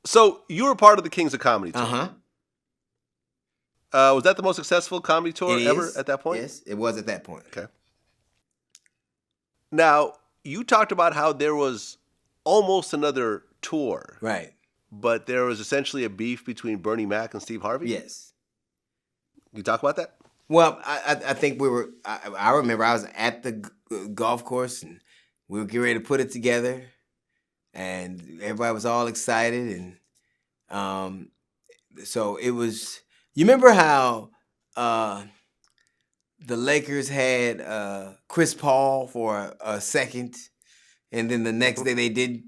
So you were part of the Kings of Comedy tour. Uh-huh. Was that the most successful comedy tour ever at that point? Yes, it was at that point. Okay. Now, you talked about how there was almost another tour. Right. But there was essentially a beef between Bernie Mac and Steve Harvey? Yes. You talk about that? Well, I think we were, I remember I was at the golf course and we were getting ready to put it together and everybody was all excited. And so it was, you remember how the Lakers had Chris Paul for a second and then the next day they did.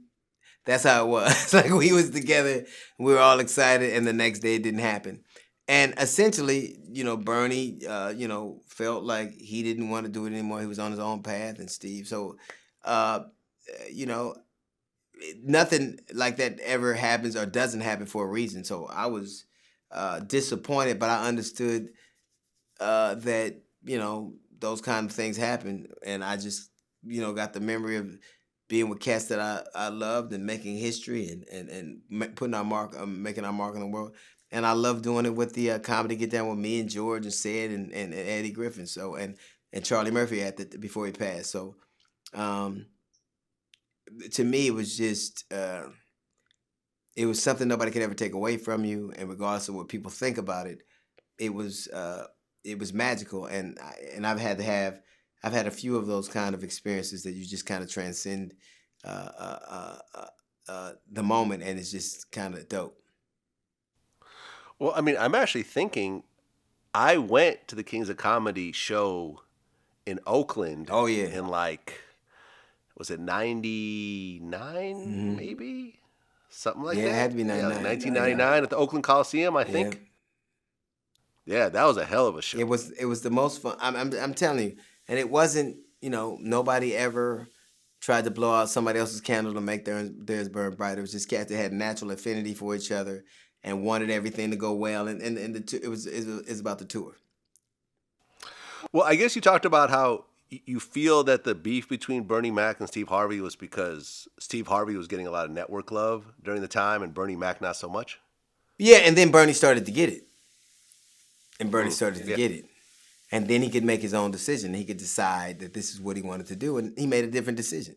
That's how it was. Like we was together, we were all excited, and the next day it didn't happen. And essentially, Bernie, felt like he didn't want to do it anymore. He was on his own path, and Steve. So, you know, nothing like that ever happens or doesn't happen for a reason. So I was disappointed, but I understood that those kind of things happen, and I just got the memory of being with cats that I loved and making history and putting our mark, making our mark in the world. And I love doing it with the comedy Get Down with me and George and Sid and Eddie Griffin. So and Charlie Murphy before he passed. So to me, it was just it was something nobody could ever take away from you, and regardless of what people think about it, it was magical. And I've had a few of those kind of experiences that you just kind of transcend the moment, and it's just kind of dope. Well, I mean, I'm actually thinking I went to the Kings of Comedy show in Oakland. Oh, yeah. In was it 99 maybe? Something like that? Yeah, it had to be 99. Yeah, like 1999 at the Oakland Coliseum, I think. Yeah, that was a hell of a show. It was the most fun. I'm telling you. And it wasn't, nobody ever tried to blow out somebody else's candle to make theirs burn bright. It was just cats that had natural affinity for each other and wanted everything to go well. And it was about the tour. Well, I guess you talked about how you feel that the beef between Bernie Mac and Steve Harvey was because Steve Harvey was getting a lot of network love during the time and Bernie Mac not so much. Yeah, and then Bernie started to get it. And get it. And then he could make his own decision. He could decide that this is what he wanted to do, and he made a different decision.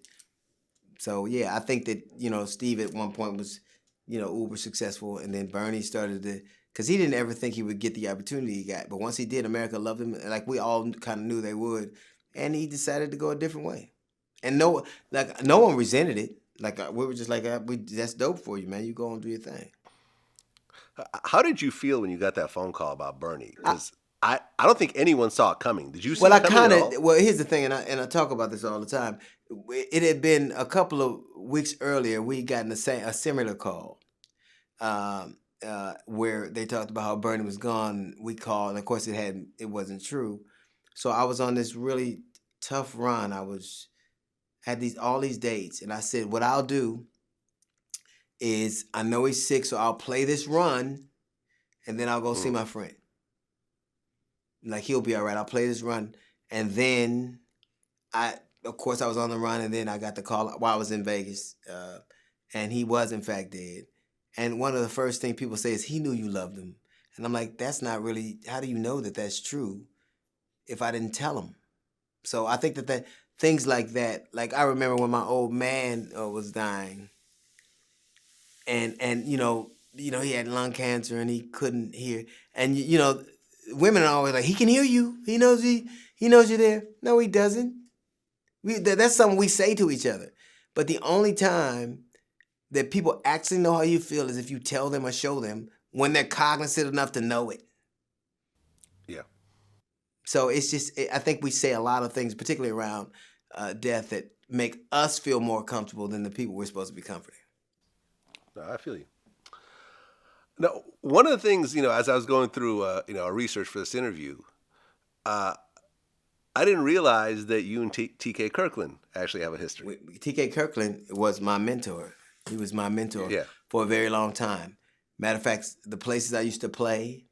So, yeah, I think that, Steve at one point was, uber successful, and then Bernie started to, because he didn't ever think he would get the opportunity he got. But once he did, America loved him, like we all kind of knew they would, and he decided to go a different way. And no one resented it. Like, we were just like, that's dope for you, man. You go and do your thing. How did you feel when you got that phone call about Bernie? Because I don't think anyone saw it coming. Did you see it coming at all? Well, here's the thing, and I talk about this all the time. It had been a couple of weeks earlier, we had gotten a similar call where they talked about how Bernie was gone. We called, and of course it wasn't true. So I was on this really tough run. I had all these dates, and I said, what I'll do is I know he's sick, so I'll play this run, and then I'll go see my friend. Like, he'll be all right. I'll play this run. And then, of course, I was on the run, and then I got the call while I was in Vegas, and he was, in fact, dead. And one of the first things people say is, he knew you loved him. And I'm like, that's not really, how do you know that that's true if I didn't tell him? So I think that things like that, like I remember when my old man was dying, and he had lung cancer and he couldn't hear. And women are always like, he can hear you. He knows you're there. No, he doesn't. That's something we say to each other. But the only time that people actually know how you feel is if you tell them or show them when they're cognizant enough to know it. Yeah. So it's just, I think we say a lot of things, particularly around death, that make us feel more comfortable than the people we're supposed to be comforting. No, I feel you. Now, one of the things, as I was going through, our research for this interview, I didn't realize that you and T.K. Kirkland actually have a history. T.K. Kirkland was my mentor. He was my mentor for a very long time. Matter of fact, the places I used to play,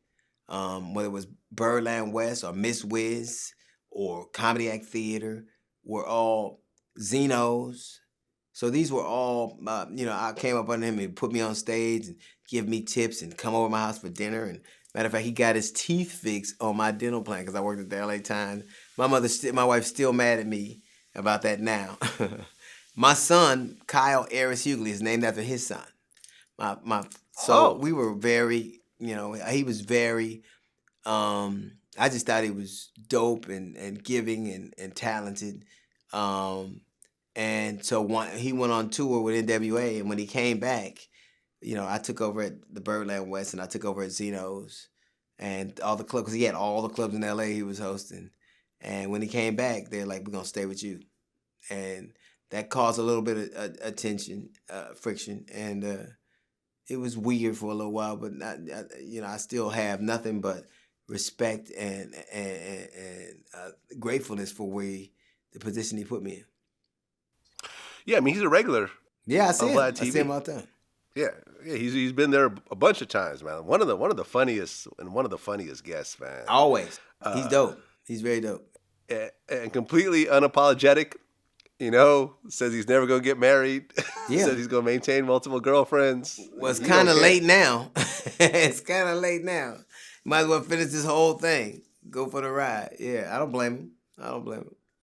whether it was Birdland West or Miss Wiz or Comedy Act Theater, were all Zeno's So these were all, I came up under him and put me on stage and give me tips and come over to my house for dinner. And matter of fact, he got his teeth fixed on my dental plan because I worked at the LA Times. My wife's still mad at me about that now. My son, Kyle Aris Hughley, is named after his son. So Oh, we were very, he was very. I just thought he was dope and giving and talented. And so he went on tour with NWA, and when he came back, I took over at the Birdland West, and I took over at Zeno's, and all the clubs, because he had all the clubs in LA he was hosting. And when he came back, they're like, "We're gonna stay with you," and that caused a little bit of attention, friction, and it was weird for a little while. But I still have nothing but respect and gratefulness for the position he put me in. yeah. I mean, he's a regular Yeah, I on see him. Vlad I see him TV. all the time. Yeah, yeah. He's been there a bunch of times, man. One of the funniest and one of the funniest guests, man. Always. He's Uh, dope. He's very dope. and completely unapologetic. Says he's never gonna get married. Yeah. Says he's gonna maintain multiple girlfriends. Well, it's He don't kind of care. late now. It's kind of late now. Might as well finish this whole thing. Go for the ride. Yeah, I don't blame him. I don't blame him.